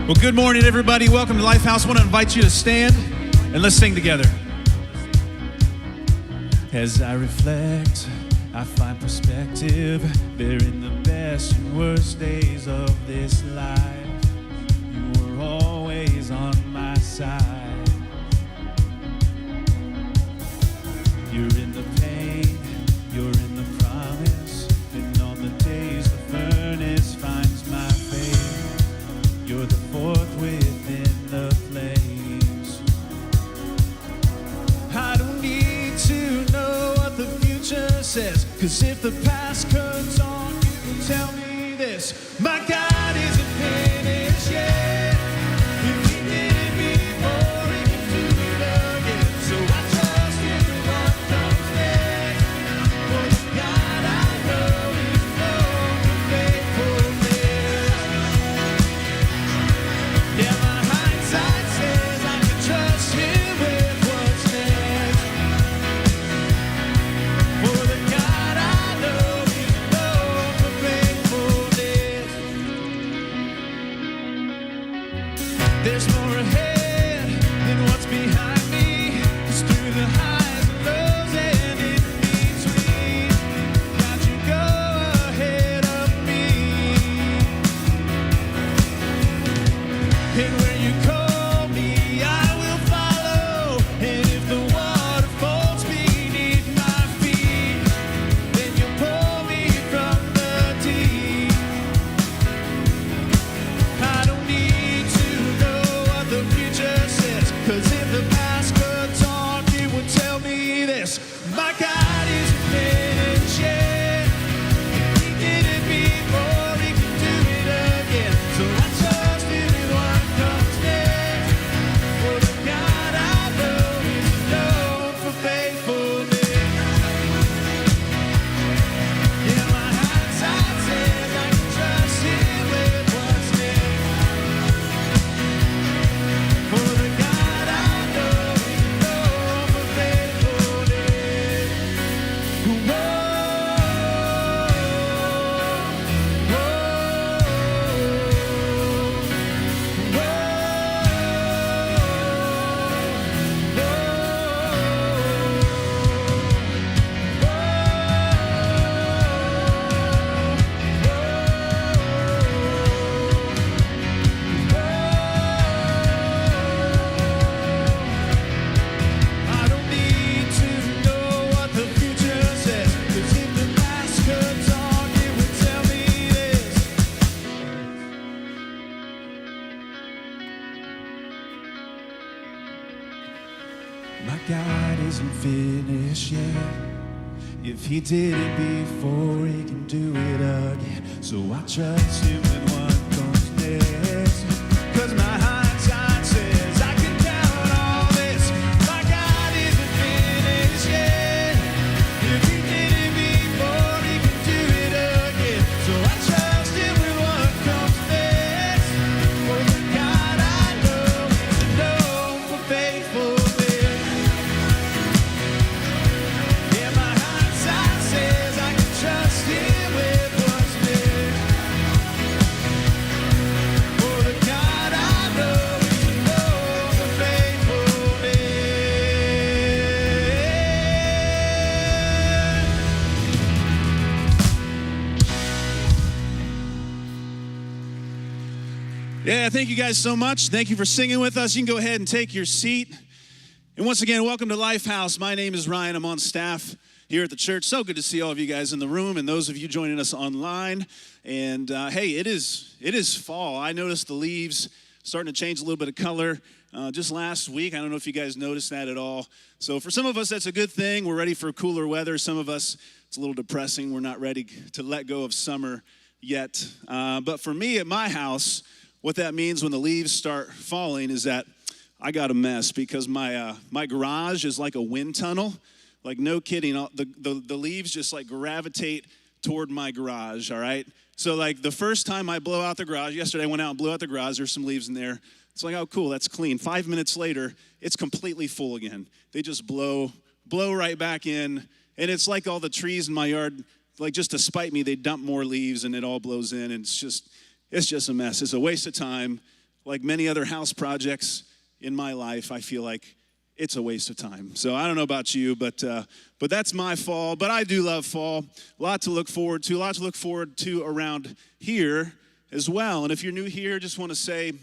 Well, good morning, everybody. Welcome to Lifehouse. I want to invite you to stand and let's sing together. As I reflect, I find perspective. They're in the best and worst days of this life. You were always on my side. You're in the pain, you're in the promise, and on the days the furnace finds my faith, you're the fourth within the flames. I don't need to know what the future says, 'cause if the past curves on, you can tell me this: my God isn't finished yet. If he did it before, he can do it again. So I trust in what comes next. For the God I know is known for faithfulness. Yeah, my hindsight says I can trust him with what's next. For the God I know is known for faithfulness. There's more ahead than what's behind me. It's through the highs and lows and in between. God, you go ahead of me. And where you call me, I will follow. And if the water falls beneath my feet, then you pull me from the deep. I don't need to know what the future says, 'cause if the past could talk, it would tell me this: my God isn't finished yet. He did it before, he can do it again. So I trust him in what comes next. For the God I know is known for faithfulness. Yeah, my hindsight says I can trust him with what's next. For the God I know is known for faithfulness. Whoa, whoa, I don't need to know what the future says, 'cause if the past could talk, it would tell me this: my God isn't finished yet. If he did it before, he can do it again. So I trust him in what comes next. 'Cause my hindsight says I can count all this. My God isn't finished yet. If he did it before, he can do it again. So I trust him with what comes next. For the God I know is known for faithfulness. Yeah, my hindsight says I can trust him with what's next. For the God I know is known for faithfulness. Yeah, thank you guys so much. Thank you for singing with us. You can go ahead and take your seat. And once again, welcome to Lifehouse. My name is Ryan. I'm on staff here at the church. So good to see all of you guys in the room and those of you joining us online. And hey, it is fall. I noticed the leaves starting to change a little bit of color just last week. I don't know if you guys noticed that at all. So for some of us, that's a good thing. We're ready for cooler weather. Some of us, it's a little depressing. We're not ready to let go of summer yet. But for me at my house, what that means when the leaves start falling is that I got a mess, because my garage is like a wind tunnel. Like, no kidding. The leaves just like gravitate toward my garage, all right? So like the first time I blow out the garage, yesterday I went out and blew out the garage, there's some leaves in there. It's like, oh cool, that's clean. 5 minutes later, it's completely full again. They just blow right back in. And it's like all the trees in my yard, like just to spite me, they dump more leaves and it all blows in, and it's just a mess. It's a waste of time. like many other house projects in my life, I feel like it's a waste of time. So I don't know about you, but that's my fall. But I do love fall. A lot to look forward to around here as well. And if you're new here, just want to say,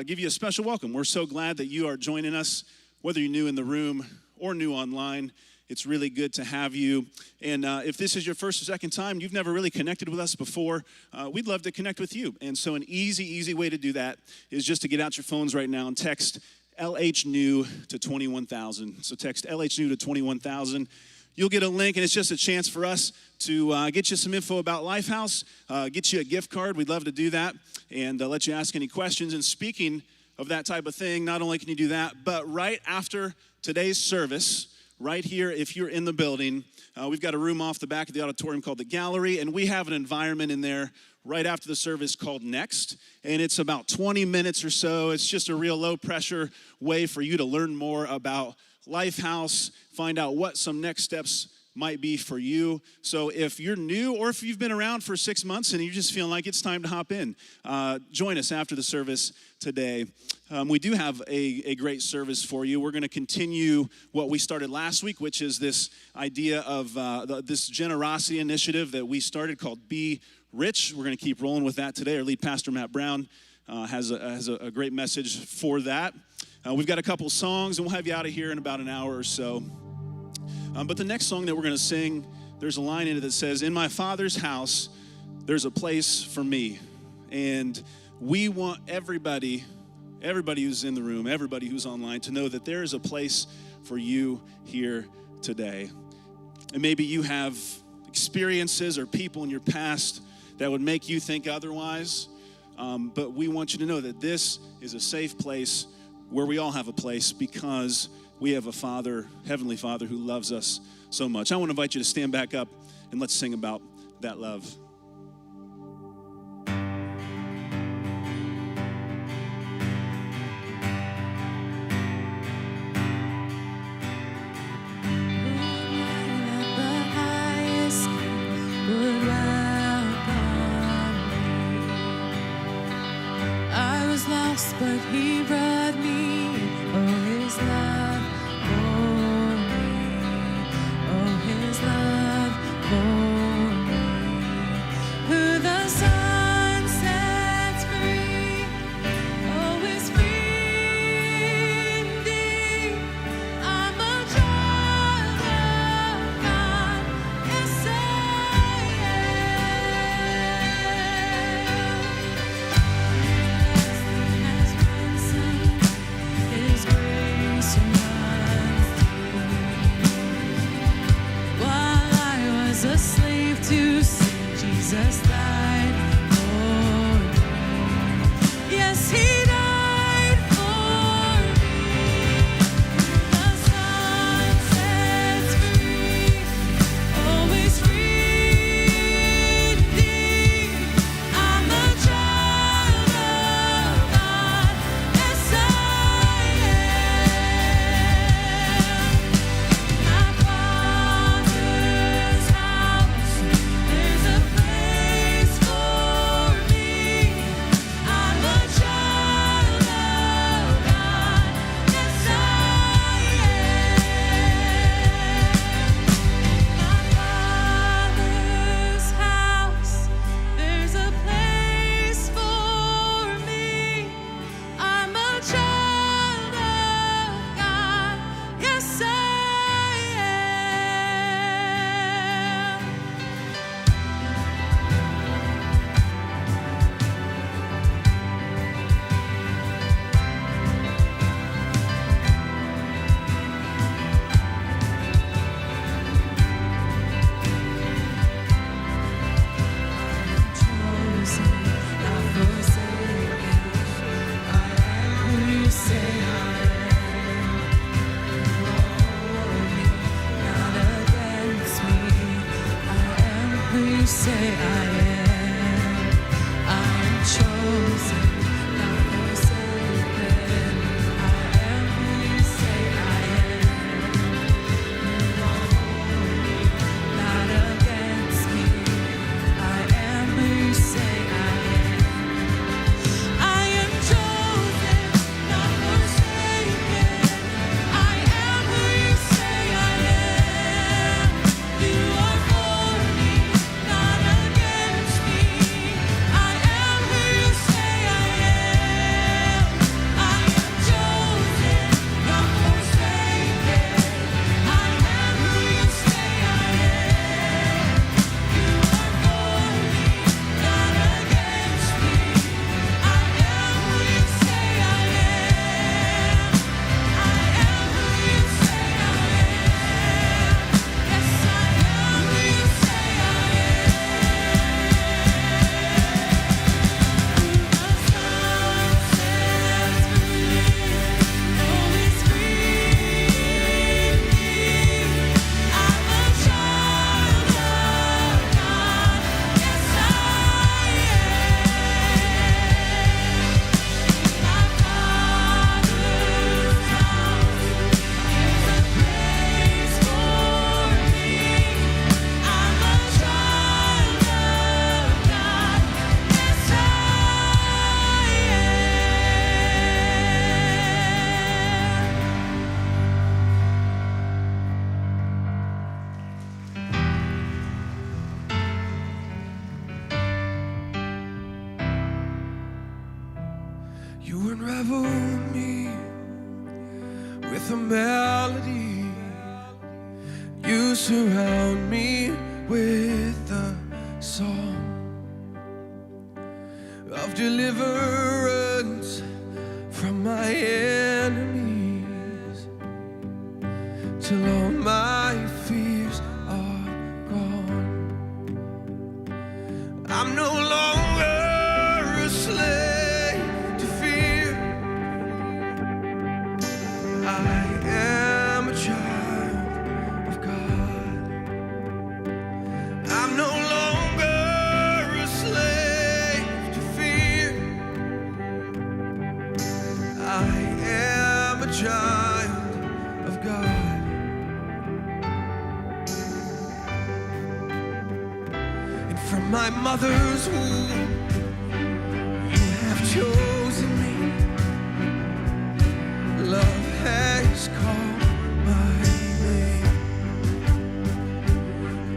give you a special welcome. We're so glad that you are joining us, whether you're new in the room or new online. It's really good to have you. And if this is your first or second time, you've never really connected with us before, we'd love to connect with you. And so an easy way to do that is just to get out your phones right now and text LHNew to 21,000. So text LHNew to 21,000. You'll get a link, and it's just a chance for us to get you some info about Lifehouse, get you a gift card. We'd love to do that, and let you ask any questions. And speaking of that type of thing, not only can you do that, but right after today's service, right here, if you're in the building, we've got a room off the back of the auditorium called the gallery, and we have an environment in there right after the service called Next, and it's about 20 minutes or so. It's just a real low-pressure way for you to learn more about Lifehouse, find out what some next steps might be for you. So if you're new or if you've been around for 6 months and you're just feeling like it's time to hop in, join us after the service today. We do have a great service for you. We're going to continue what we started last week, which is this idea of this generosity initiative that we started called Be Rich. We're going to keep rolling with that today. Our lead pastor, Matt Brown, has a great message for that. We've got a couple songs, and we'll have you out of here in about an hour or so. But the next song that we're going to sing, there's a line in it that says, "In my Father's house, there's a place for me." And we want everybody who's in the room, everybody who's online, to know that there is a place for you here today. And maybe you have experiences or people in your past that would make you think otherwise. But we want you to know that this is a safe place where we all have a place because we have a Father, Heavenly Father, who loves us so much. I want to invite you to stand back up and let's sing about that love. But he brought me, oh, his love for me, oh, his love for me. Who the Son sets free, oh, is free indeed. I'm a child of God, yes I am. His grace and You unravel me with a melody. You surround me with a song of deliverance from my enemies, till all my fears are gone. I'm no longer a slave to fear. I am a child of God. I'm no longer a slave to fear. I am a child of God. And from my mother's womb, you have chosen me. Love has called my name.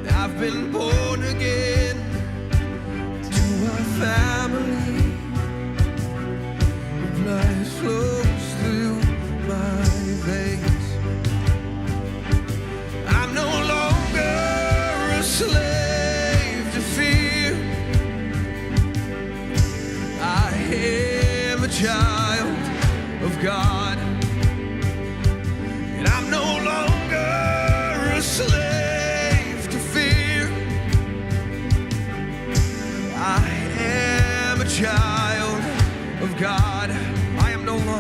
I've been born again to a family. Blood flows through my veins. I'm no longer a slave to fear. I am a child of God. And I'm no longer a slave to fear. I am a child of God. I'm no longer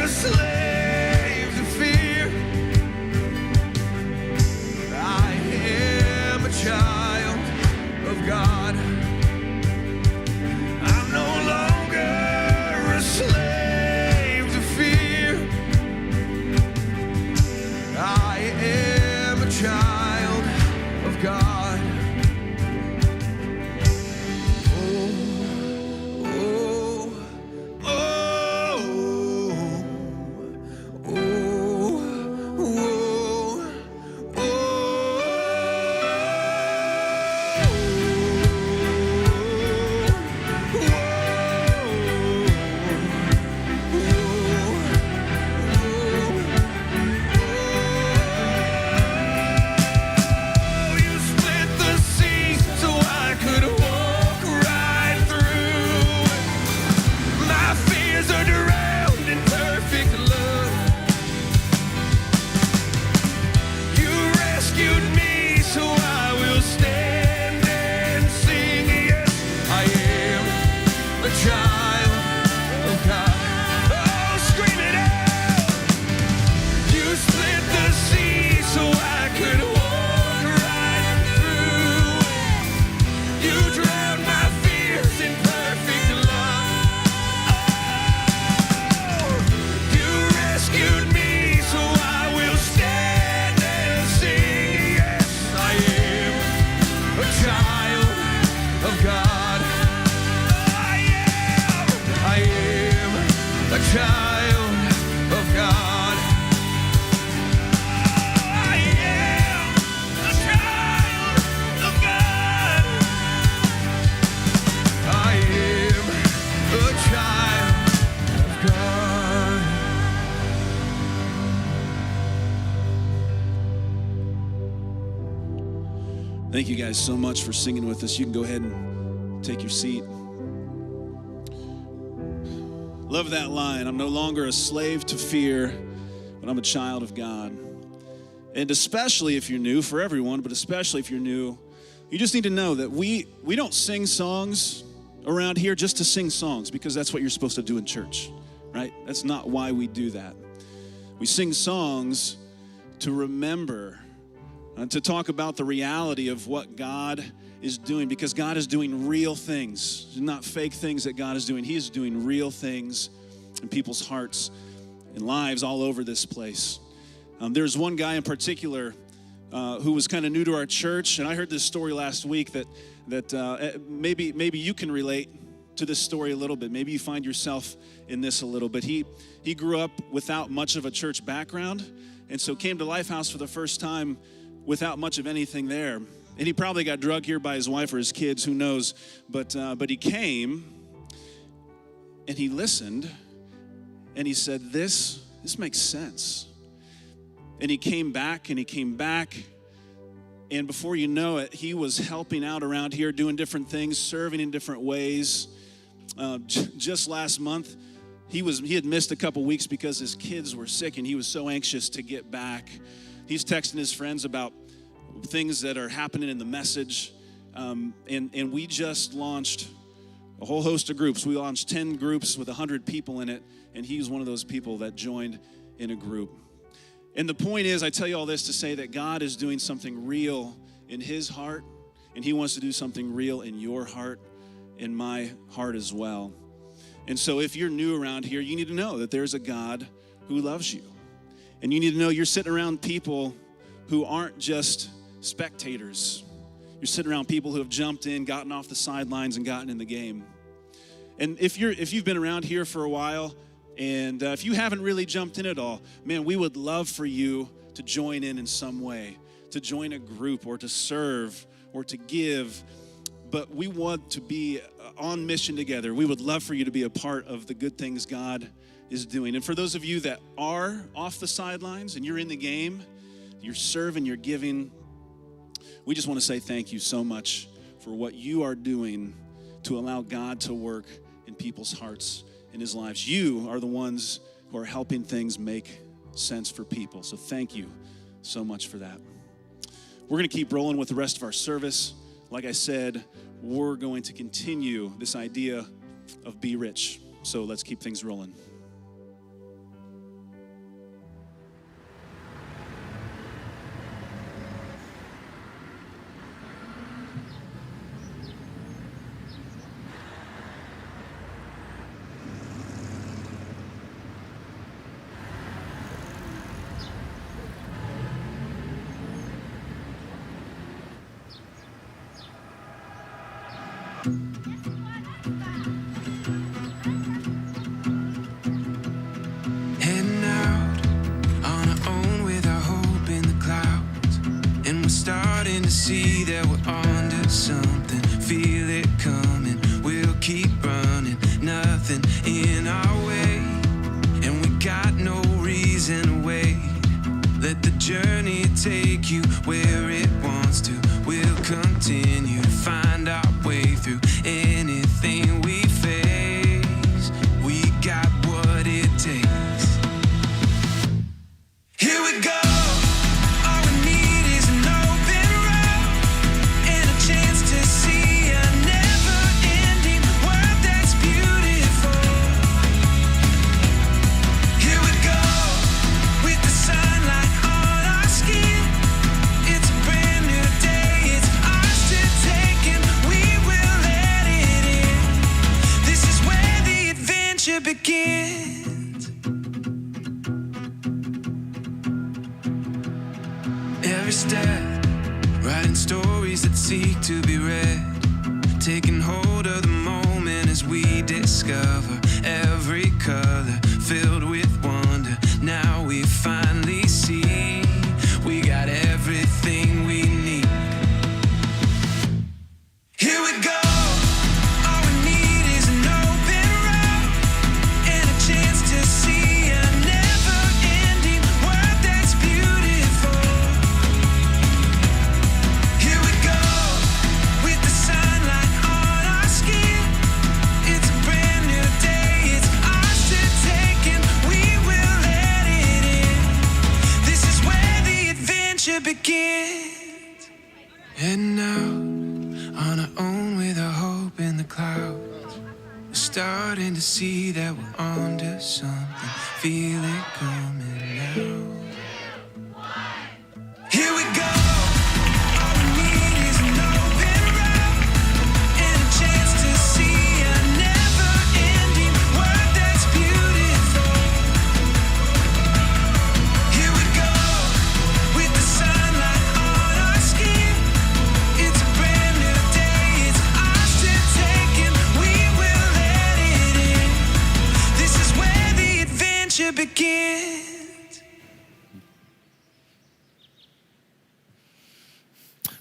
a slave to fear. I am a child of God. I'm no longer a slave to fear. I am a child of God. Thank you guys so much for singing with us. You can go ahead and take your seat. Love that line. I'm no longer a slave to fear, but I'm a child of God. And especially if you're new, for everyone, but especially if you're new, you just need to know that we don't sing songs around here just to sing songs, because that's what you're supposed to do in church, right? That's not why we do that. We sing songs to remember, to talk about the reality of what God is doing, because God is doing real things, not fake things that God is doing. He is doing real things in people's hearts and lives all over this place. There's one guy in particular who was kind of new to our church, and I heard this story last week that maybe you can relate to this story a little bit. Maybe you find yourself in this a little bit. He grew up without much of a church background, and so came to Lifehouse for the first time without much of anything there. And he probably got drugged here by his wife or his kids, who knows. But he came, And he listened, and he said, this makes sense. And he came back, and before you know it, he was helping out around here, doing different things, serving in different ways. Just last month, he had missed a couple weeks because his kids were sick, and he was so anxious to get back. He's texting his friends about things that are happening in the message, and we just launched a whole host of groups. We launched 10 groups with 100 people in it, and he was one of those people that joined in a group. And the point is, I tell you all this to say that God is doing something real in his heart, and he wants to do something real in your heart, in my heart as well. And so if you're new around here, you need to know that there's a God who loves you. And you need to know you're sitting around people who aren't just spectators. You're sitting around people who have jumped in, gotten off the sidelines, and gotten in the game. And if you've been around here for a while, and if you haven't really jumped in at all, man, we would love for you to join in some way, to join a group or to serve or to give. But we want to be on mission together. We would love for you to be a part of the good things God is doing. And for those of you that are off the sidelines and you're in the game, you're serving, you're giving, we just want to say thank you so much for what you are doing to allow God to work in people's hearts, in his lives. You are the ones who are helping things make sense for people. So thank you so much for that. We're going to keep rolling with the rest of our service. Like I said, we're going to continue this idea of be rich. So let's keep things rolling. Heading out on our own with our hope in the clouds, and we're starting to see that we're onto something. Feel it coming, we'll keep running, nothing in our way, and we got no reason to wait. Let the journey take you where it wants to. We'll continue to find our way through anything we face. We got what it takes. Here we go. All we need is an open road and a chance to see a never-ending world that's beautiful. Here we go, with the sunlight on our skin. It's a brand new day, it's ours to take, and we will let it in. This is where the adventure begins. Every step, writing stories that seek to be read, taking hold of the moment as we discover every color filled with wonder. Now we finally see we got everything we need. Here we go. All we need is an open road and a chance to see a never-ending world that's beautiful. Here we go, with the sunlight on our skin. It's a brand new day, it's ours to take, and we will let it in. This is where the adventure begins. Heading out on our own with our hope in the clouds. We're starting to see that we're onto something. Feel it coming now. Here we go. All we need is an open road and a chance to see a never-ending world that's beautiful. Here we go, with the sunlight on our skin. It's a brand new day, it's ours to take, and we will let it in. This is where the adventure begins.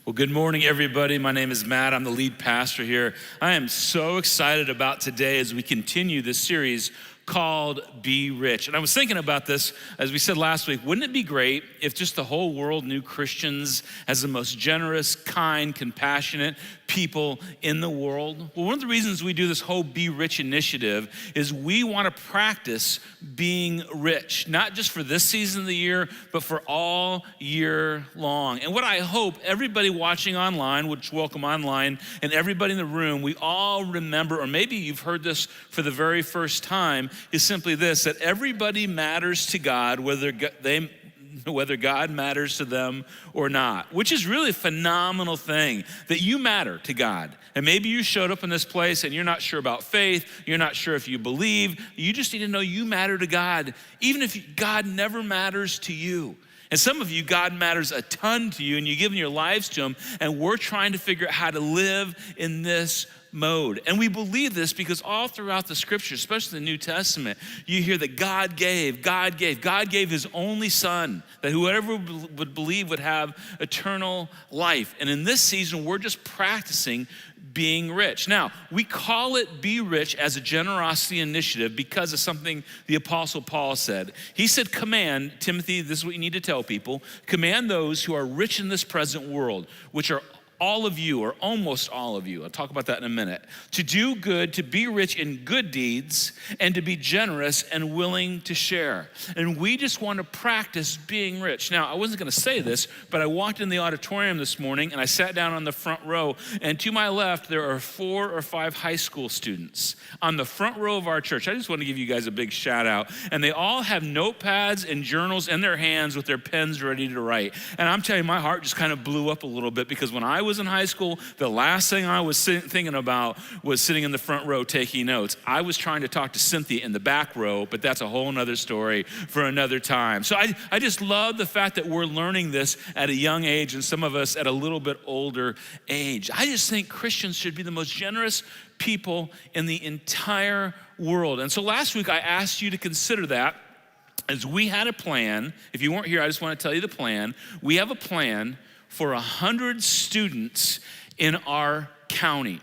Well, good morning, everybody. My name is Matt. I'm the lead pastor here. I am so excited about today as we continue this series called Be Rich. And I was thinking about this, as we said last week, wouldn't it be great if just the whole world knew Christians as the most generous, kind, compassionate people in the world? Well, one of the reasons we do this whole Be Rich initiative is we want to practice being rich, not just for this season of the year, but for all year long. And what I hope everybody watching online, which welcome online, and everybody in the room, we all remember, or maybe you've heard this for the very first time, is simply this, that everybody matters to God, whether God matters to them or not, which is really a phenomenal thing, that you matter to God. And maybe you showed up in this place and you're not sure about faith, you're not sure if you believe, you just need to know you matter to God, even if God never matters to you. And some of you, God matters a ton to you and you've given your lives to him, and we're trying to figure out how to live in this mode. And we believe this because all throughout the scriptures, especially the New Testament, you hear that God gave his only son, that whoever would believe would have eternal life. And in this season, we're just practicing being rich. Now, we call it Be Rich as a generosity initiative because of something the Apostle Paul said. He said, command, Timothy, this is what you need to tell people, command those who are rich in this present world, which are all of you, or almost all of you, I'll talk about that in a minute, to do good, to be rich in good deeds, and to be generous and willing to share. And we just want to practice being rich. Now, I wasn't going to say this, but I walked in the auditorium this morning and I sat down on the front row, and to my left, there are 4 or 5 high school students on the front row of our church. I just want to give you guys a big shout out. And they all have notepads and journals in their hands with their pens ready to write. And I'm telling you, my heart just kind of blew up a little bit, because when I was in high school, the last thing I was thinking about was sitting in the front row taking notes. I was trying to talk to Cynthia in the back row, but that's a whole nother story for another time. So I just love the fact that we're learning this at a young age, and some of us at a little bit older age. I just think Christians should be the most generous people in the entire world. And so last week I asked you to consider that, as we had a plan. If you weren't here, I just want to tell you the plan. We have a plan for 100 students in our county.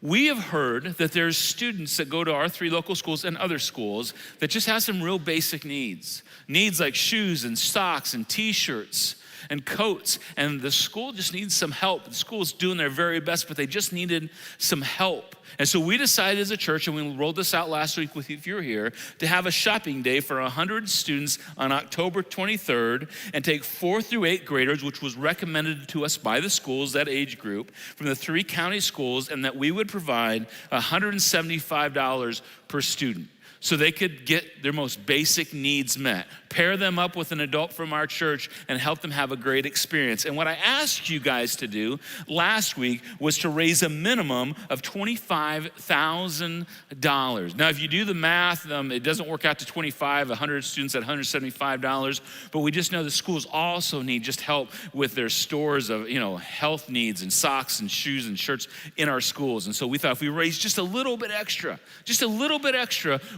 We have heard that there's students that go to our 3 local schools and other schools that just have some real basic needs. Needs like shoes and socks and t-shirts and coats, and the school just needs some help. The school's doing their very best, but they just needed some help. And so we decided as a church, and we rolled this out last week with you if you're here, to have a shopping day for 100 students on October 23rd and take 4th through 8th graders, which was recommended to us by the schools, that age group, from the 3 county schools, and that we would provide $175 per student, so they could get their most basic needs met. Pair them up with an adult from our church and help them have a great experience. And what I asked you guys to do last week was to raise a minimum of $25,000. Now, if you do the math, it doesn't work out to 25, 100 students at $175, but we just know the schools also need just help with their stores of, health needs and socks and shoes and shirts in our schools. And so we thought if we raised just a little bit extra,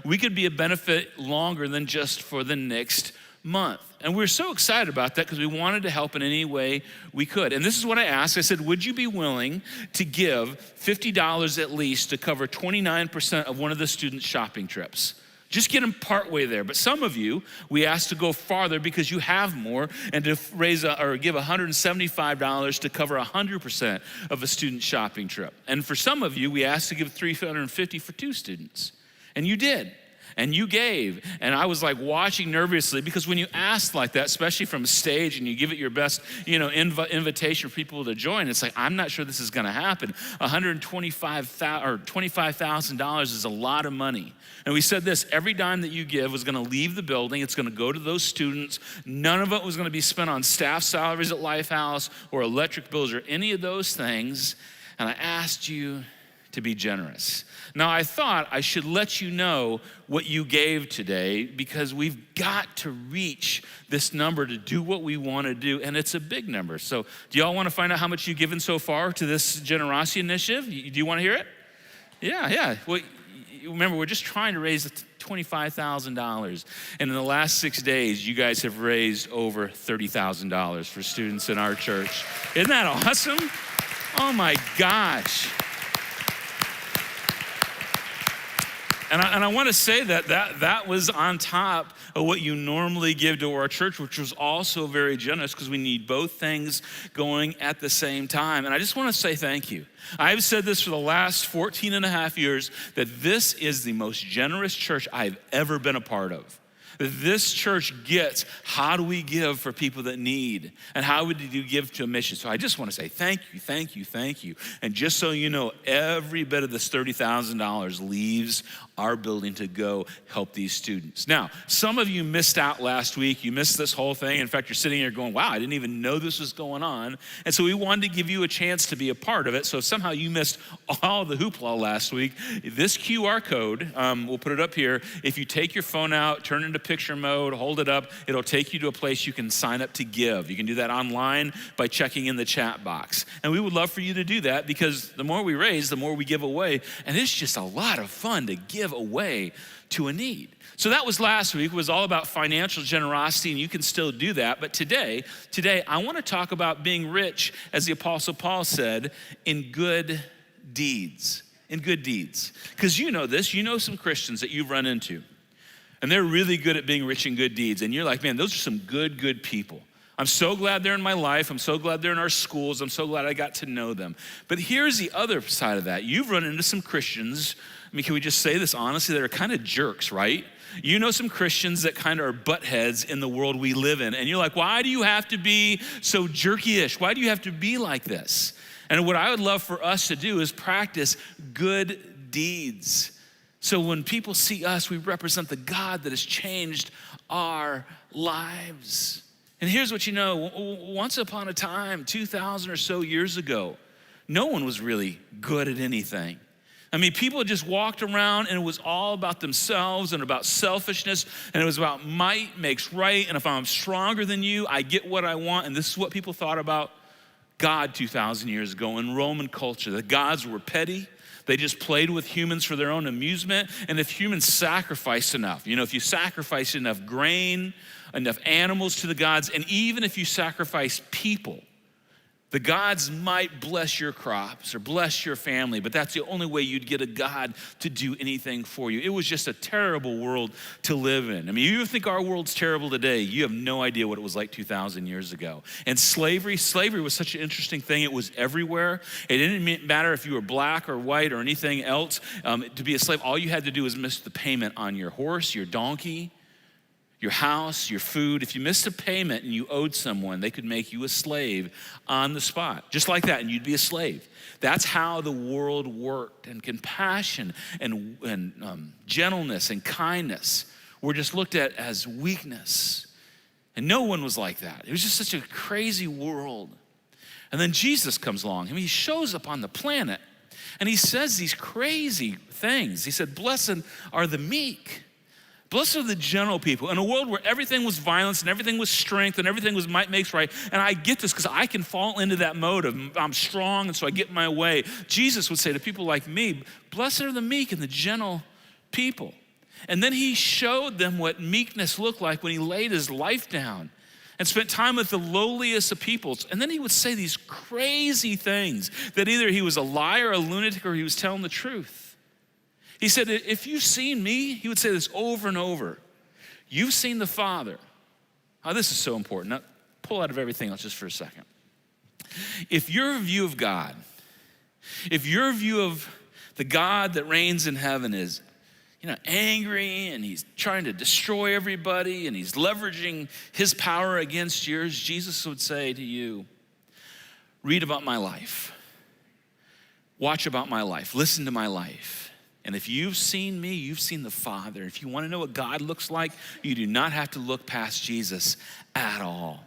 we could be a benefit longer than just for the next month. And we were so excited about that because we wanted to help in any way we could. And this is what I asked. I said, would you be willing to give $50 at least to cover 29% of one of the students' shopping trips? Just get them partway there. But some of you, we asked to go farther because you have more, and to give $175 to cover 100% of a student shopping trip. And for some of you, we asked to give $350 for 2 students. And you did. And you gave. And I was like watching nervously, because when you ask like that, especially from a stage, and you give it your best, invitation for people to join, it's like, I'm not sure this is going to happen. $25,000 is a lot of money. And we said this, every dime that you give was going to leave the building. It's going to go to those students. None of it was going to be spent on staff salaries at Lifehouse or electric bills or any of those things. And I asked you to be generous. Now, I thought I should let you know what you gave today, because we've got to reach this number to do what we want to do, and it's a big number. So do y'all want to find out how much you've given so far to this generosity initiative? Do you want to hear it? Yeah. Well, remember, we're just trying to raise $25,000. And in the last 6 days, you guys have raised over $30,000 for students in our church. Isn't that awesome? Oh my gosh. And I want to say that was on top of what you normally give to our church, which was also very generous because we need both things going at the same time. And I just want to say thank you. I've said this for the last 14 and a half years, that this is the most generous church I've ever been a part of. This church gets, how do we give for people that need? And how would you give to a mission? So I just want to say thank you, thank you, thank you. And just so you know, every bit of this $30,000 leaves our building to go help these students. Now, some of you missed out last week. You missed this whole thing. In fact, you're sitting here going, wow, I didn't even know this was going on. And so we wanted to give you a chance to be a part of it. So if somehow you missed all the hoopla last week, this QR code, we'll put it up here. If you take your phone out, turn it into picture mode, hold it up, it'll take you to a place you can sign up to give. You can do that online by checking in the chat box. And we would love for you to do that because the more we raise, the more we give away. And it's just a lot of fun to give away to a need. So that was last week. It was all about financial generosity, and you can still do that. But today, I want to talk about being rich, as the Apostle Paul said, in good deeds. In good deeds. Because you know this, you know some Christians that you've run into. And they're really good at being rich in good deeds. And you're like, man, those are some good people. I'm so glad they're in my life. I'm so glad they're in our schools. I'm so glad I got to know them. But here's the other side of that. You've run into some Christians, I mean, can we just say this honestly, that are kind of jerks, right? You know some Christians that kind of are butt heads in the world we live in. And you're like, why do you have to be so jerky-ish? Why do you have to be like this? And what I would love for us to do is practice good deeds. So when people see us, we represent the God that has changed our lives. And here's what you know, once upon a time, 2,000 or so years ago, no one was really good at anything. I mean, people just walked around and it was all about themselves and about selfishness, and it was about might makes right, and if I'm stronger than you, I get what I want. And this is what people thought about God 2,000 years ago in Roman culture. The gods were petty. They just played with humans for their own amusement. And if humans sacrificed enough, if you sacrifice enough grain, enough animals to the gods, and even if you sacrifice people, the gods might bless your crops or bless your family, but that's the only way you'd get a God to do anything for you. It was just a terrible world to live in. I mean, you think our world's terrible today, you have no idea what it was like 2,000 years ago. And slavery was such an interesting thing. It was everywhere. It didn't matter if you were black or white or anything else. To be a slave, all you had to do was miss the payment on your horse, your donkey, your house, your food. If you missed a payment and you owed someone, they could make you a slave on the spot, just like that, and you'd be a slave. That's how the world worked. And compassion and gentleness and kindness were just looked at as weakness. And no one was like that. It was just such a crazy world. And then Jesus comes along. I mean, he shows up on the planet, and he says these crazy things. He said, "Blessed are the meek. Blessed are the gentle people." In a world where everything was violence and everything was strength and everything was might makes right. And I get this because I can fall into that mode of I'm strong and so I get my way. Jesus would say to people like me, blessed are the meek and the gentle people. And then he showed them what meekness looked like when he laid his life down and spent time with the lowliest of peoples. And then he would say these crazy things that either he was a liar, a lunatic, or he was telling the truth. He said, if you've seen me, he would say this over and over, you've seen the Father. Oh, this is so important. Now, pull out of everything else just for a second. If your view of God, if your view of the God that reigns in heaven is, angry and he's trying to destroy everybody and he's leveraging his power against yours, Jesus would say to you, read about my life. Watch about my life. Listen to my life. And if you've seen me, you've seen the Father. If you want to know what God looks like, you do not have to look past Jesus at all.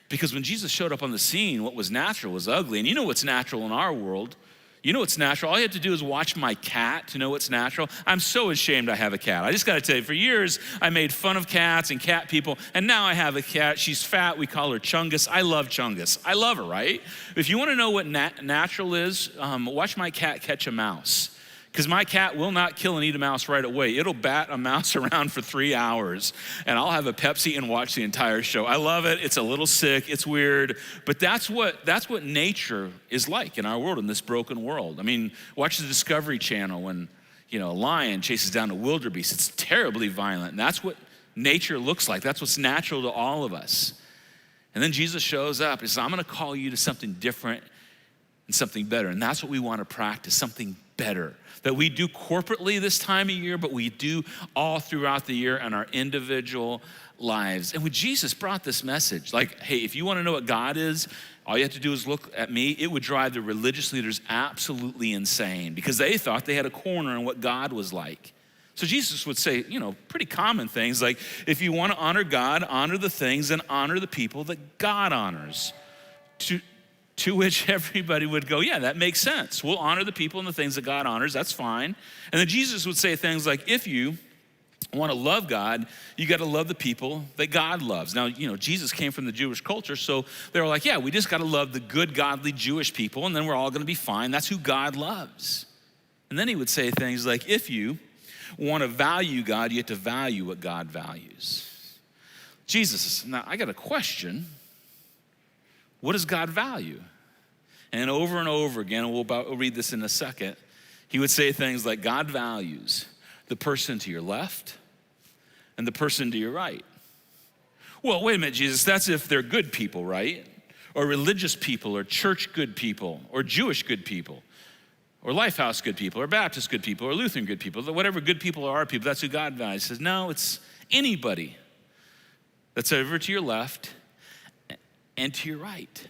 Because when Jesus showed up on the scene, what was natural was ugly. And you know what's natural in our world. You know what's natural. All you have to do is watch my cat to know what's natural. I'm so ashamed I have a cat. I just got to tell you, for years, I made fun of cats and cat people. And now I have a cat. She's fat. We call her Chungus. I love Chungus. I love her, right? If you want to know what natural is, watch my cat catch a mouse. Because my cat will not kill and eat a mouse right away. It'll bat a mouse around for 3 hours, and I'll have a Pepsi and watch the entire show. I love it. It's a little sick. It's weird. But that's what nature is like in our world, in this broken world. I mean, watch the Discovery Channel when, a lion chases down a wildebeest. It's terribly violent, and that's what nature looks like. That's what's natural to all of us. And then Jesus shows up. He says, I'm going to call you to something different and something better. And that's what we want to practice, something better. That we do corporately this time of year, but we do all throughout the year in our individual lives. And when Jesus brought this message, like, hey, if you want to know what God is, all you have to do is look at me, it would drive the religious leaders absolutely insane because they thought they had a corner on what God was like. So Jesus would say, pretty common things like, if you want to honor God, honor the things and honor the people that God honors. To which everybody would go, yeah, that makes sense. We'll honor the people and the things that God honors, that's fine. And then Jesus would say things like, if you want to love God, you got to love the people that God loves. Now, Jesus came from the Jewish culture, so they were like, yeah, we just got to love the good, godly Jewish people, and then we're all going to be fine. That's who God loves. And then he would say things like, if you want to value God, you have to value what God values. Jesus, now I got a question. What does God value? And over again, and we'll read this in a second, he would say things like, God values the person to your left and the person to your right. Well, wait a minute, Jesus, that's if they're good people, right? Or religious people, or church good people, or Jewish good people, or Lifehouse good people, or Baptist good people, or Lutheran good people, whatever good people are people, that's who God values. He says, no, it's anybody that's over to your left and to your right.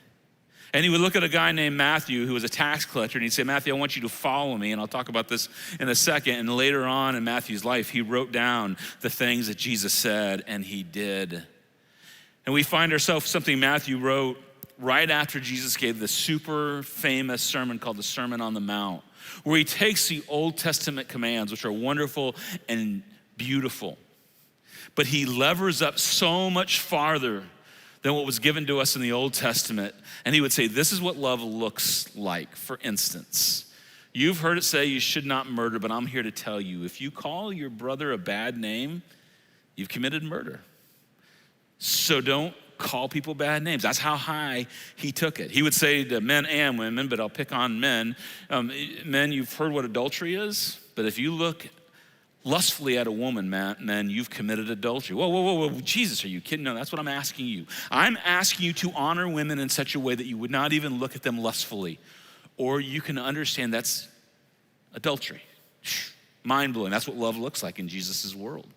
And he would look at a guy named Matthew who was a tax collector, and he'd say, Matthew, I want you to follow me. And I'll talk about this in a second. And later on in Matthew's life, he wrote down the things that Jesus said, and he did. And we find ourselves something Matthew wrote right after Jesus gave the super famous sermon called the Sermon on the Mount, where he takes the Old Testament commands, which are wonderful and beautiful, but he levers up so much farther than what was given to us in the Old Testament. And he would say, this is what love looks like. For instance, you've heard it say you should not murder, but I'm here to tell you, if you call your brother a bad name, you've committed murder. So don't call people bad names. That's how high he took it. He would say to men and women, but I'll pick on men. Men, you've heard what adultery is, but if you look lustfully at a woman, man, you've committed adultery. Whoa, Jesus, are you kidding? No, that's what I'm asking you. I'm asking you to honor women in such a way that you would not even look at them lustfully, or you can understand that's adultery. Mind-blowing. That's what love looks like in Jesus' world.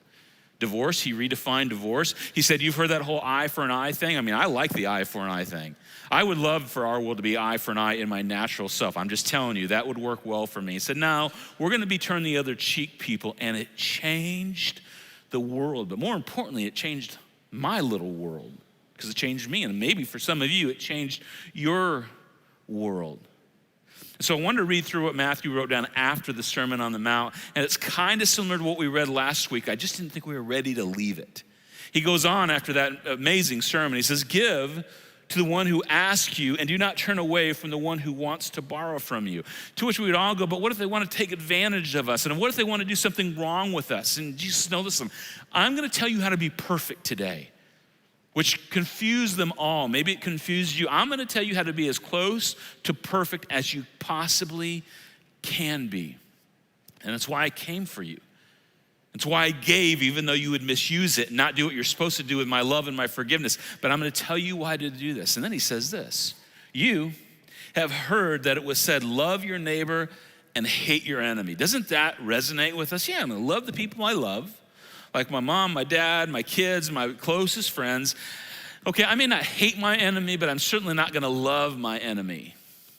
Divorce, he redefined divorce. He said, you've heard that whole eye for an eye thing? I mean, I like the eye for an eye thing. I would love for our world to be eye for an eye in my natural self. I'm just telling you, that would work well for me. He said, now we're going to be turn the other cheek people, and it changed the world. But more importantly, it changed my little world because it changed me. And maybe for some of you, it changed your world. So I wanted to read through what Matthew wrote down after the Sermon on the Mount, and it's kind of similar to what we read last week. I just didn't think we were ready to leave it. He goes on after that amazing sermon. He says, give to the one who asks you, and do not turn away from the one who wants to borrow from you. To which we would all go, but what if they want to take advantage of us? And what if they want to do something wrong with us? And Jesus, no, listen, I'm going to tell you how to be perfect today, which confused them all. Maybe it confused you. I'm going to tell you how to be as close to perfect as you possibly can be. And that's why I came for you. It's why I gave, even though you would misuse it and not do what you're supposed to do with my love and my forgiveness. But I'm going to tell you why to do this. And then he says this, you have heard that it was said, love your neighbor and hate your enemy. Doesn't that resonate with us? Yeah, I'm going to love the people I love, like my mom, my dad, my kids, my closest friends. Okay, I may not hate my enemy, but I'm certainly not going to love my enemy.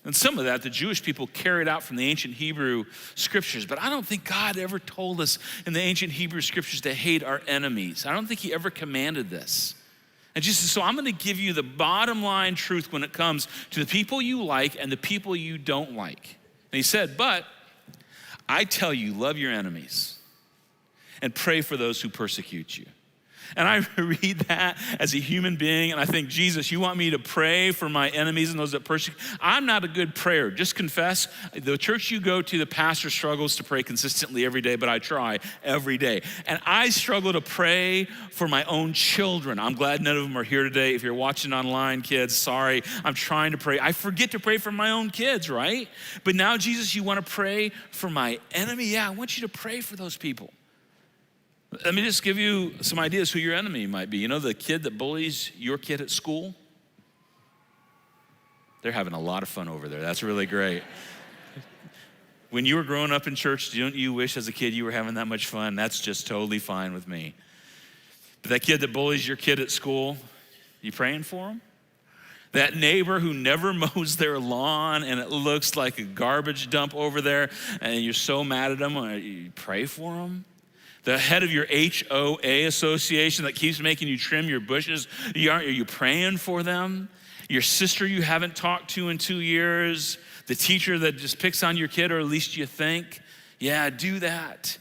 And some of that, the Jewish people carried out from the ancient Hebrew scriptures, but I don't think God ever told us in the ancient Hebrew scriptures to hate our enemies. I don't think he ever commanded this. And Jesus said, so I'm going to give you the bottom line truth when it comes to the people you like and the people you don't like. And he said, but I tell you, love your enemies and pray for those who persecute you. And I read that as a human being, and I think, Jesus, you want me to pray for my enemies and those that persecute? I'm not a good prayer. Just confess, the church you go to, the pastor struggles to pray consistently every day, but I try every day. And I struggle to pray for my own children. I'm glad none of them are here today. If you're watching online, kids, sorry. I'm trying to pray. I forget to pray for my own kids, right? But now, Jesus, you want to pray for my enemy? Yeah, I want you to pray for those people. Let me just give you some ideas who your enemy might be. You know the kid that bullies your kid at school? They're having a lot of fun over there. That's really great. When you were growing up in church, don't you wish as a kid you were having that much fun? That's just totally fine with me. But that kid that bullies your kid at school, you praying for him? That neighbor who never mows their lawn and it looks like a garbage dump over there and you're so mad at them, you pray for them? The head of your HOA association that keeps making you trim your bushes, are you praying for them? Your sister you haven't talked to in 2 years, the teacher that just picks on your kid, or at least you think, yeah, do that.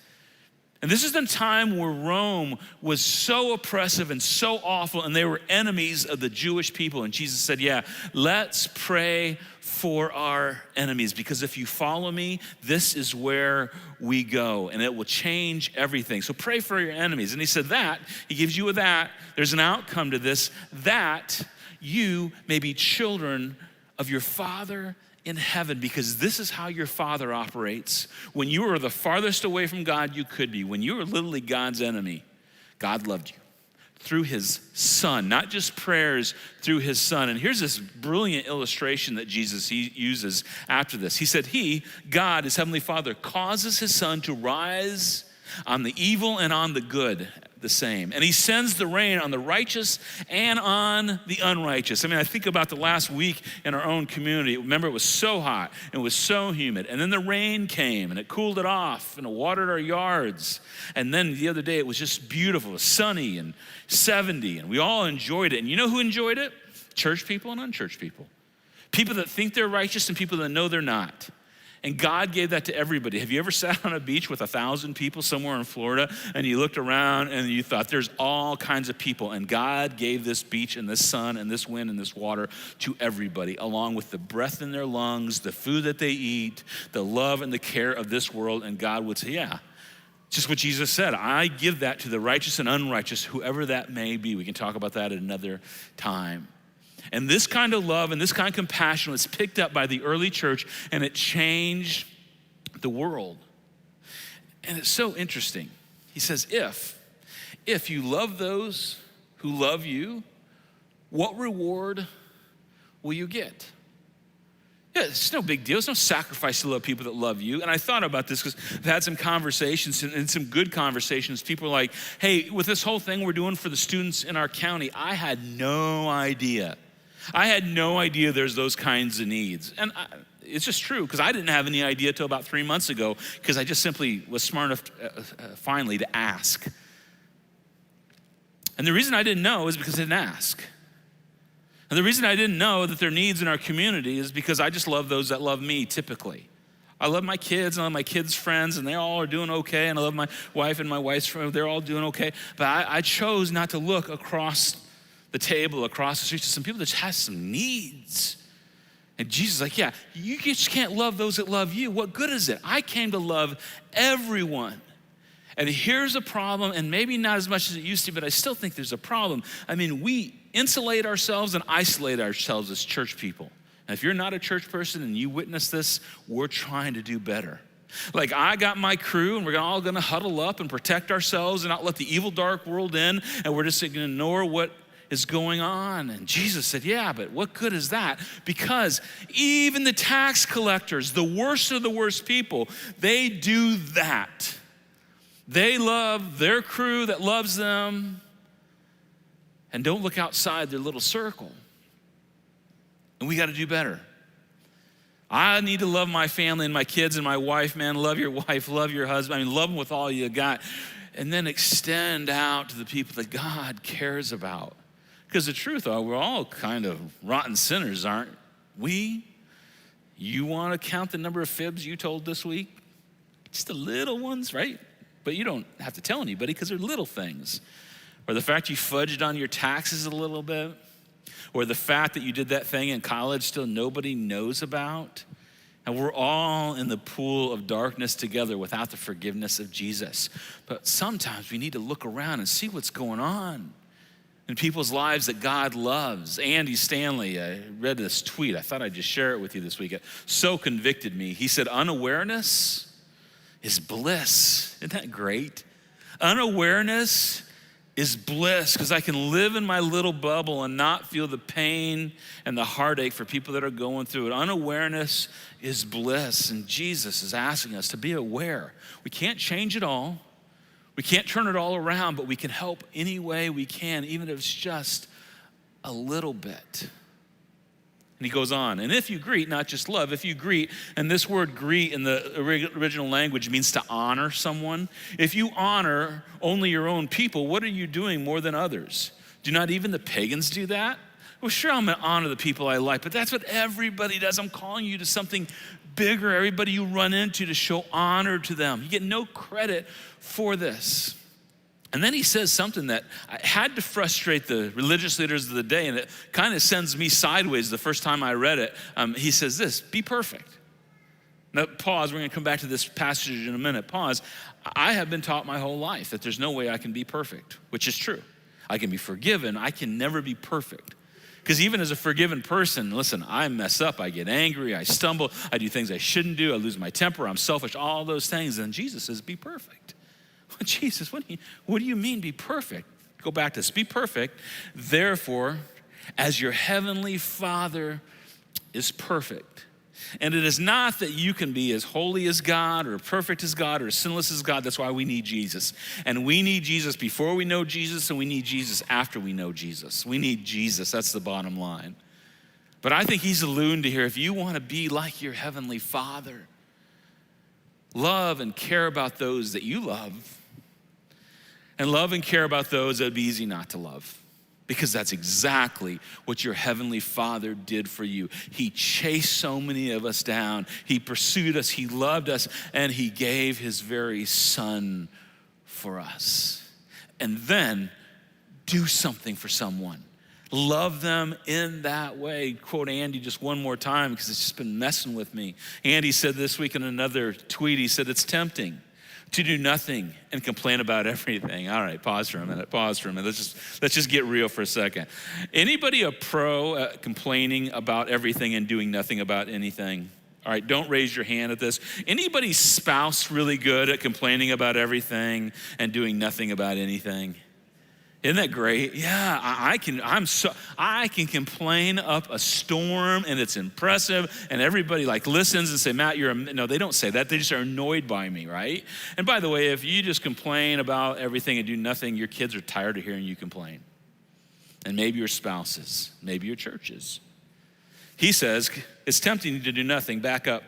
And this is the time where Rome was so oppressive and so awful, and they were enemies of the Jewish people. And Jesus said, yeah, let's pray for our enemies, because if you follow me, this is where we go, and it will change everything. So pray for your enemies. And he said that, he gives you a that, there's an outcome to this, that you may be children of your Father in heaven, because this is how your Father operates. When you were the farthest away from God you could be, when you were literally God's enemy, God loved you through his Son, not just prayers, through his Son. And here's this brilliant illustration that Jesus uses after this. He said, God, his heavenly Father, causes his sun to rise on the evil and on the good the same. And he sends the rain on the righteous and on the unrighteous. I mean, I think about the last week in our own community. Remember, it was so hot and it was so humid. And then the rain came and it cooled it off and it watered our yards. And then the other day it was just beautiful. It was sunny and 70 and we all enjoyed it. And you know who enjoyed it? Church people and unchurched people. People that think they're righteous and people that know they're not. And God gave that to everybody. Have you ever sat on a beach with 1,000 people somewhere in Florida and you looked around and you thought there's all kinds of people, and God gave this beach and this sun and this wind and this water to everybody, along with the breath in their lungs, the food that they eat, the love and the care of this world. And God would say, yeah, just what Jesus said, I give that to the righteous and unrighteous, whoever that may be. We can talk about that at another time. And this kind of love and this kind of compassion was picked up by the early church, and it changed the world. And it's so interesting. He says, if you love those who love you, what reward will you get? Yeah, it's no big deal. It's no sacrifice to love people that love you. And I thought about this because I've had some conversations and some good conversations. People are like, hey, with this whole thing we're doing for the students in our county, I had no idea. I had no idea there's those kinds of needs. And it's just true, because I didn't have any idea till about 3 months ago, because I just simply was smart enough finally to ask. And the reason I didn't know is because I didn't ask. And the reason I didn't know that there are needs in our community is because I just love those that love me typically. I love my kids, and I love my kids' friends, and they all are doing okay, and I love my wife and my wife's friends, they're all doing okay. But I chose not to look across the table, across the street, to some people that just have some needs. And Jesus is like, yeah, you just can't love those that love you. What good is it? I came to love everyone. And here's a problem, and maybe not as much as it used to, but I still think there's a problem. I mean, we insulate ourselves and isolate ourselves as church people. And if you're not a church person and you witness this, we're trying to do better. Like, I got my crew, and we're all gonna huddle up and protect ourselves and not let the evil, dark world in, and we're just gonna ignore what is going on. And Jesus said, yeah, but what good is that? Because even the tax collectors, the worst of the worst people, they do that. They love their crew that loves them and don't look outside their little circle. And we got to do better. I need to love my family and my kids and my wife, man. Love your wife, love your husband. I mean, love them with all you got. And then extend out to the people that God cares about. Because the truth, we're all kind of rotten sinners, aren't we? You want to count the number of fibs you told this week? Just the little ones, right? But you don't have to tell anybody because they're little things. or the fact you fudged on your taxes a little bit, or the fact that you did that thing in college still nobody knows about. And we're all in the pool of darkness together without the forgiveness of Jesus. But sometimes we need to look around and see what's going on in people's lives that God loves. Andy Stanley, I read this tweet. I thought I'd just share it with you this week. It so convicted me. He said, unawareness is bliss. Isn't that great? Unawareness is bliss because I can live in my little bubble and not feel the pain and the heartache for people that are going through it. Unawareness is bliss, and Jesus is asking us to be aware. We can't change it all. We can't turn it all around, but we can help any way we can, even if it's just a little bit. And he goes on, and if you greet, not just love, if you greet, and this word greet in the original language means to honor someone. If you honor only your own people, what are you doing more than others? Do not even the pagans do that? Well, sure, I'm gonna honor the people I like, but that's what everybody does. I'm calling you to something bigger. Everybody you run into to show honor to them. You get no credit for this. And then he says something that had to frustrate the religious leaders of the day, and it kind of sends me sideways the first time I read it. He says this, be perfect. Now, pause, we're gonna come back to this passage in a minute. Pause. I have been taught my whole life that there's no way I can be perfect, which is true. I can be forgiven, I can never be perfect. Because even as a forgiven person, listen, I mess up, I get angry, I stumble, I do things I shouldn't do, I lose my temper, I'm selfish, all those things. And Jesus says, be perfect. Well, Jesus, what do you mean be perfect? Go back to this, be perfect. Therefore, as your heavenly Father is perfect. And it is not that you can be as holy as God or perfect as God or sinless as God. That's why we need Jesus. And we need Jesus before we know Jesus, and we need Jesus after we know Jesus. We need Jesus. That's the bottom line. But I think he's alluding to here, if you want to be like your heavenly Father, love and care about those that you love, and love and care about those that would be easy not to love. Because that's exactly what your heavenly Father did for you. He chased so many of us down. He pursued us, he loved us, and he gave his very Son for us. And then do something for someone. Love them in that way. Quote Andy just one more time because it's just been messing with me. Andy said this week in another tweet, he said, it's tempting to do nothing and complain about everything. All right, pause for a minute. Let's just get real for a second. Anybody a pro at complaining about everything and doing nothing about anything? All right, don't raise your hand at this. Anybody's spouse really good at complaining about everything and doing nothing about anything? Isn't that great? Yeah, I can complain up a storm and it's impressive and everybody like listens and say, Matt, no, they don't say that. They just are annoyed by me, right? And by the way, if you just complain about everything and do nothing, your kids are tired of hearing you complain. And maybe your spouses, maybe your churches. He says, it's tempting to do nothing. Back up.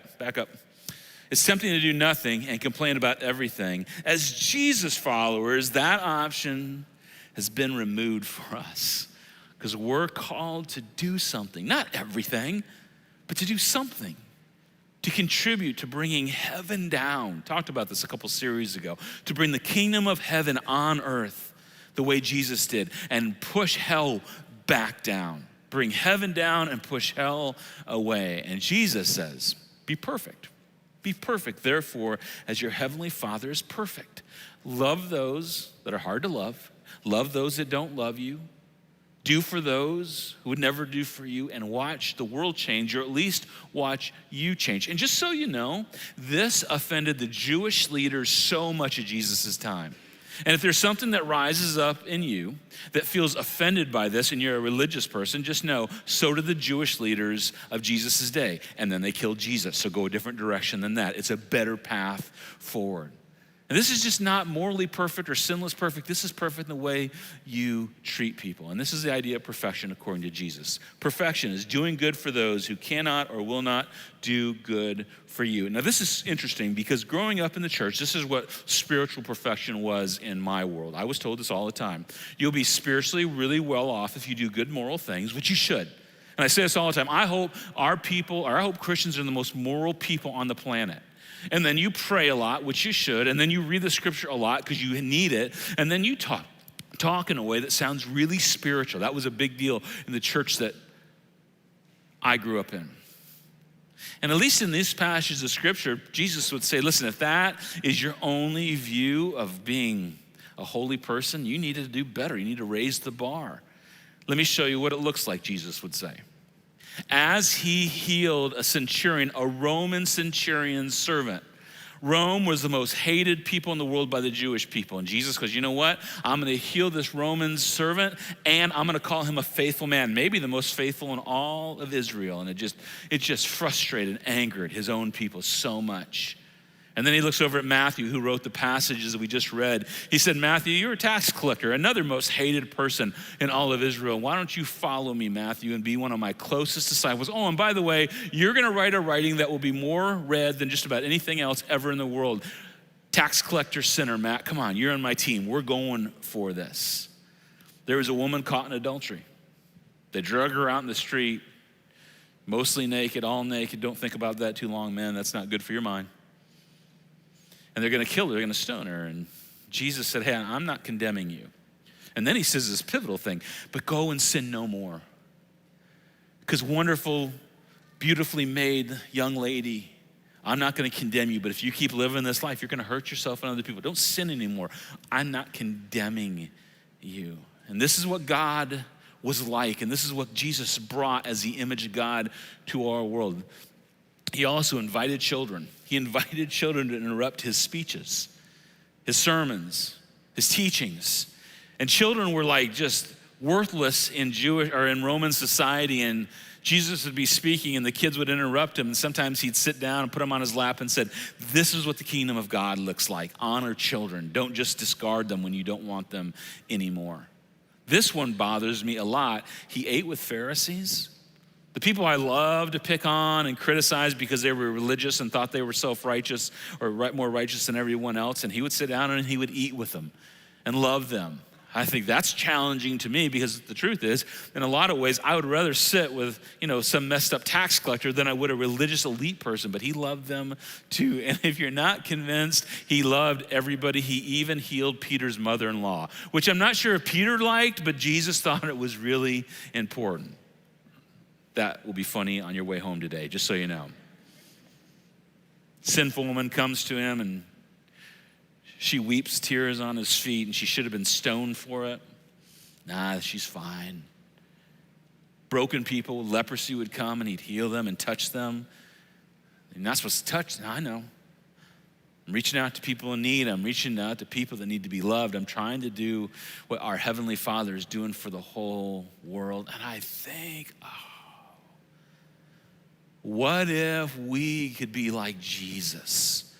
It's tempting to do nothing and complain about everything. As Jesus followers, that option has been removed for us because we're called to do something, not everything, but to do something, to contribute to bringing heaven down. Talked about this a couple series ago, to bring the kingdom of heaven on earth the way Jesus did and push hell back down. Bring heaven down and push hell away. And Jesus says, be perfect. Be perfect, therefore, as your heavenly Father is perfect. Love those that are hard to love. Love those that don't love you. Do for those who would never do for you, and watch the world change, or at least watch you change. And just so you know, this offended the Jewish leaders so much at Jesus' time. And if there's something that rises up in you that feels offended by this and you're a religious person, just know, so did the Jewish leaders of Jesus' day. And then they killed Jesus, so go a different direction than that. It's a better path forward. And this is just not morally perfect or sinless perfect. This is perfect in the way you treat people. And this is the idea of perfection according to Jesus. Perfection is doing good for those who cannot or will not do good for you. Now this is interesting because growing up in the church, this is what spiritual perfection was in my world. I was told this all the time. You'll be spiritually really well off if you do good moral things, which you should. And I say this all the time. I hope I hope Christians are the most moral people on the planet. And then you pray a lot, which you should, and then you read the scripture a lot because you need it, and then you talk talk in a way that sounds really spiritual. That was a big deal in the church that I grew up in. And at least in these passages of scripture, Jesus would say, listen, if that is your only view of being a holy person, you need to do better. You need to raise the bar. Let me show you what it looks like, Jesus would say. As he healed a centurion, a Roman centurion servant. Rome was the most hated people in the world by the Jewish people. And Jesus goes, you know what? I'm going to heal this Roman servant, and I'm going to call him a faithful man, maybe the most faithful in all of Israel. And it just frustrated and angered his own people so much. And then he looks over at Matthew, who wrote the passages that we just read. He said, Matthew, you're a tax collector, another most hated person in all of Israel. Why don't you follow me, Matthew, and be one of my closest disciples? Oh, and by the way, you're going to write a writing that will be more read than just about anything else ever in the world. Tax collector sinner, Matt, come on, you're on my team. We're going for this. There was a woman caught in adultery. They drug her out in the street, mostly naked, all naked. Don't think about that too long, man. That's not good for your mind. And they're going to kill her, they're going to stone her. And Jesus said, hey, I'm not condemning you. And then he says this pivotal thing, but go and sin no more. Because wonderful, beautifully made young lady, I'm not going to condemn you, but if you keep living this life, you're going to hurt yourself and other people. Don't sin anymore. I'm not condemning you. And this is what God was like, and this is what Jesus brought as the image of God to our world. He also invited children. He invited children to interrupt his speeches, his sermons, his teachings. And children were like just worthless in Jewish or in Roman society. And Jesus would be speaking and the kids would interrupt him. And sometimes he'd sit down and put them on his lap and said, this is what the kingdom of God looks like. Honor children. Don't just discard them when you don't want them anymore. This one bothers me a lot. He ate with Pharisees. The people I love to pick on and criticize because they were religious and thought they were self-righteous or more righteous than everyone else. And he would sit down and he would eat with them and love them. I think that's challenging to me because the truth is, in a lot of ways, I would rather sit with, some messed up tax collector than I would a religious elite person, but he loved them too. And if you're not convinced, he loved everybody. He even healed Peter's mother-in-law, which I'm not sure if Peter liked, but Jesus thought it was really important. That will be funny on your way home today, just so you know. Sinful woman comes to him and she weeps tears on his feet and she should have been stoned for it. Nah, she's fine. Broken people with leprosy would come and he'd heal them and touch them. You're not supposed to touch them. I know. I'm reaching out to people in need. I'm reaching out to people that need to be loved. I'm trying to do what our Heavenly Father is doing for the whole world. And I think, what if we could be like Jesus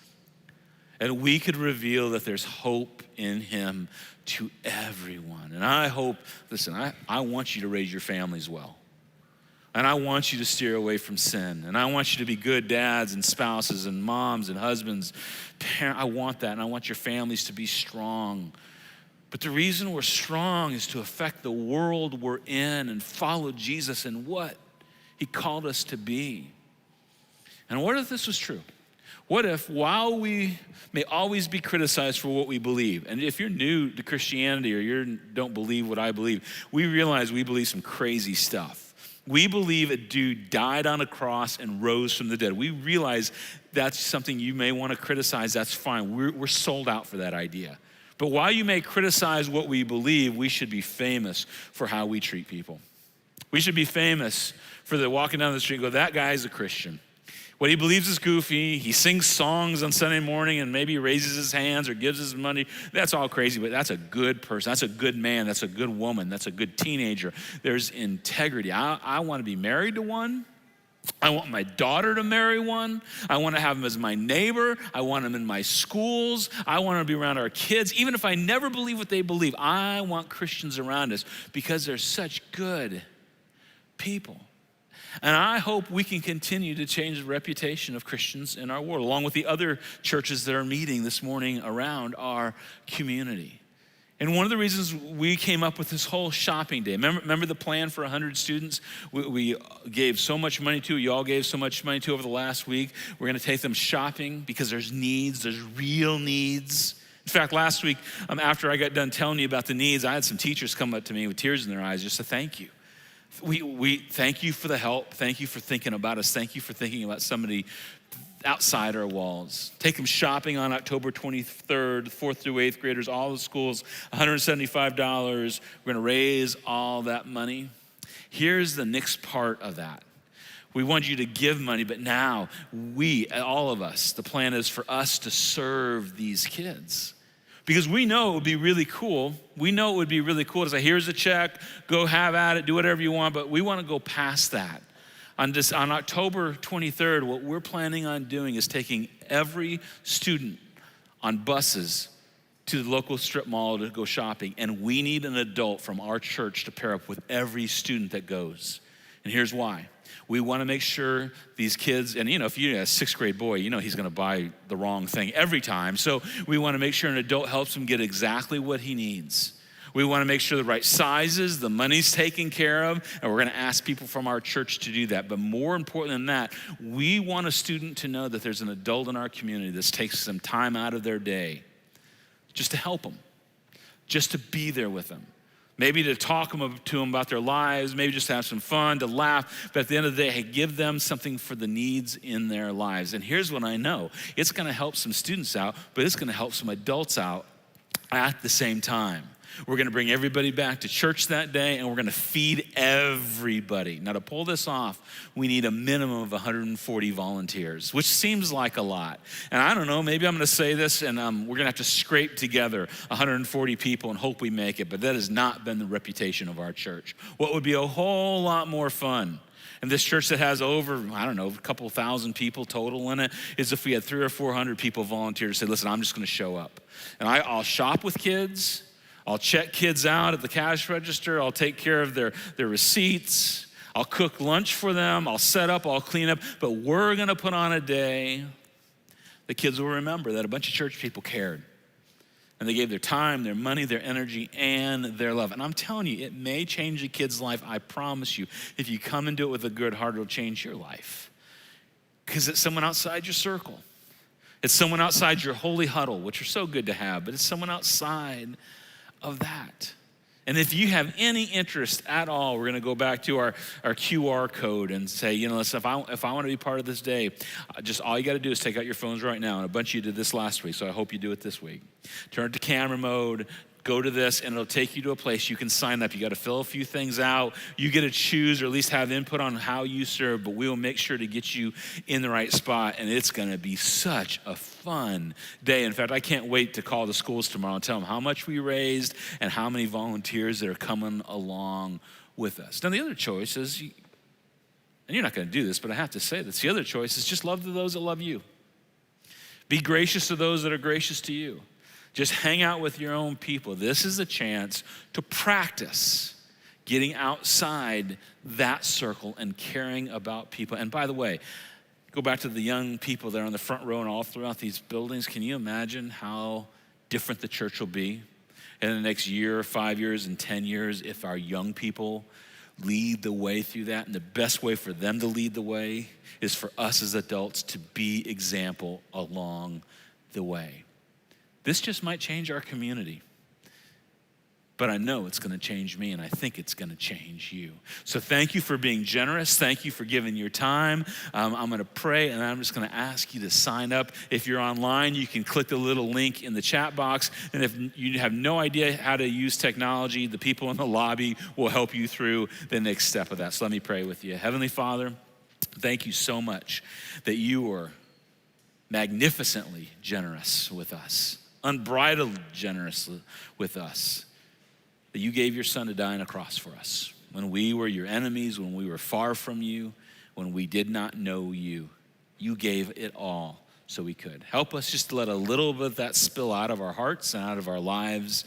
and we could reveal that there's hope in him to everyone? And I hope, listen, I want you to raise your families well. And I want you to steer away from sin. And I want you to be good dads and spouses and moms and husbands. I want that, and I want your families to be strong. But the reason we're strong is to affect the world we're in and follow Jesus and what he called us to be. And what if this was true? What if, while we may always be criticized for what we believe, and if you're new to Christianity or you don't believe what I believe, we realize we believe some crazy stuff. We believe a dude died on a cross and rose from the dead. We realize that's something you may want to criticize. That's fine. We're sold out for that idea. But while you may criticize what we believe, we should be famous for how we treat people. We should be famous for the walking down the street and go, that guy's a Christian. What he believes is goofy. He sings songs on Sunday morning and maybe raises his hands or gives his money. That's all crazy, but that's a good person. That's a good man. That's a good woman. That's a good teenager. There's integrity. I want to be married to one. I want my daughter to marry one. I want to have him as my neighbor. I want him in my schools. I want to be around our kids. Even if I never believe what they believe, I want Christians around us because they're such good people. And I hope we can continue to change the reputation of Christians in our world, along with the other churches that are meeting this morning around our community. And one of the reasons we came up with this whole shopping day, remember the plan for 100 students we gave so much money to, you all gave so much money to over the last week? We're gonna take them shopping because there's needs, there's real needs In fact, last week, after I got done telling you about the needs, I had some teachers come up to me with tears in their eyes just to thank you. We thank you for the help. Thank you for thinking about us. Thank you for thinking about somebody outside our walls. Take them shopping on October 23rd, 4th through 8th graders, all the schools, $175. We're gonna raise all that money. Here's the next part of that. We want you to give money, but now we, all of us, the plan is for us to serve these kids. Because we know it would be really cool. We know it would be really cool to say, here's a check, go have at it, do whatever you want, but we want to go past that. On October 23rd, what we're planning on doing is taking every student on buses to the local strip mall to go shopping, and we need an adult from our church to pair up with every student that goes. And here's why. We want to make sure these kids, and if you're a 6th grade boy, he's going to buy the wrong thing every time. So we want to make sure an adult helps him get exactly what he needs. We want to make sure the right sizes, the money's taken care of, and we're going to ask people from our church to do that. But more important than that, we want a student to know that there's an adult in our community that takes some time out of their day just to help them, just to be there with them. Maybe to talk to them about their lives, maybe just to have some fun, to laugh. But at the end of the day, hey, give them something for the needs in their lives. And here's what I know. It's going to help some students out, but it's going to help some adults out at the same time. We're going to bring everybody back to church that day, and we're going to feed everybody. Now, to pull this off, we need a minimum of 140 volunteers, which seems like a lot. And I don't know, maybe I'm going to say this, and we're going to have to scrape together 140 people and hope we make it, but that has not been the reputation of our church. What would be a whole lot more fun, and this church that has over, a couple thousand people total in it, is if we had 300 or 400 people volunteer to say, listen, I'm just going to show up. And I'll shop with kids. I'll check kids out at the cash register. I'll take care of their receipts. I'll cook lunch for them. I'll set up, I'll clean up. But we're going to put on a day the kids will remember that a bunch of church people cared. And they gave their time, their money, their energy, and their love. And I'm telling you, it may change a kid's life, I promise you. If you come and do it with a good heart, it'll change your life. Because it's someone outside your circle. It's someone outside your holy huddle, which are so good to have, but it's someone outside of that. And if you have any interest at all, we're going to go back to our QR code and say, listen, if I want to be part of this day, just all you got to do is take out your phones right now. And a bunch of you did this last week, so I hope you do it this week. Turn it to camera mode, go to this, and it'll take you to a place you can sign up. You got to fill a few things out. You get to choose or at least have input on how you serve, but we will make sure to get you in the right spot, and it's going to be such a fun day. In fact, I can't wait to call the schools tomorrow and tell them how much we raised and how many volunteers that are coming along with us. Now, the other choice is, and you're not going to do this, but I have to say this, the other choice is just love to those that love you. Be gracious to those that are gracious to you. Just hang out with your own people. This is a chance to practice getting outside that circle and caring about people. And by the way, go back to the young people that are on the front row and all throughout these buildings. Can you imagine how different the church will be in the next year, 5 years, and 10 years if our young people lead the way through that? And the best way for them to lead the way is for us as adults to be example along the way. This just might change our community, but I know it's going to change me, and I think it's going to change you. So thank you for being generous. Thank you for giving your time. I'm going to pray, and I'm just going to ask you to sign up. If you're online, you can click the little link in the chat box, and if you have no idea how to use technology, the people in the lobby will help you through the next step of that. So let me pray with you. Heavenly Father, thank you so much that you are magnificently generous with us. Unbridled generous with us, that you gave your son to die on a cross for us. When we were your enemies, when we were far from you, when we did not know you, you gave it all so we could. Help us just to let a little bit of that spill out of our hearts and out of our lives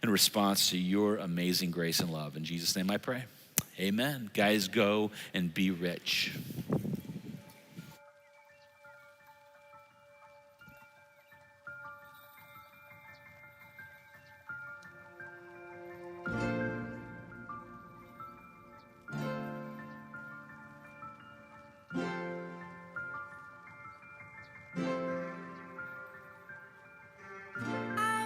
in response to your amazing grace and love. In Jesus' name I pray, amen. Guys, go and be rich. I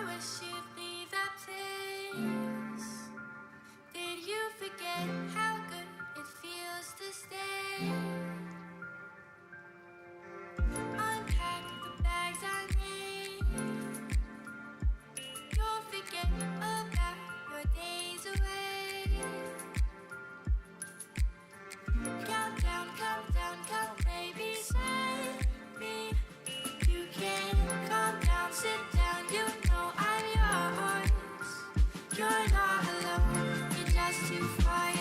sit down, you know I'm yours. You're not alone, you're just too far.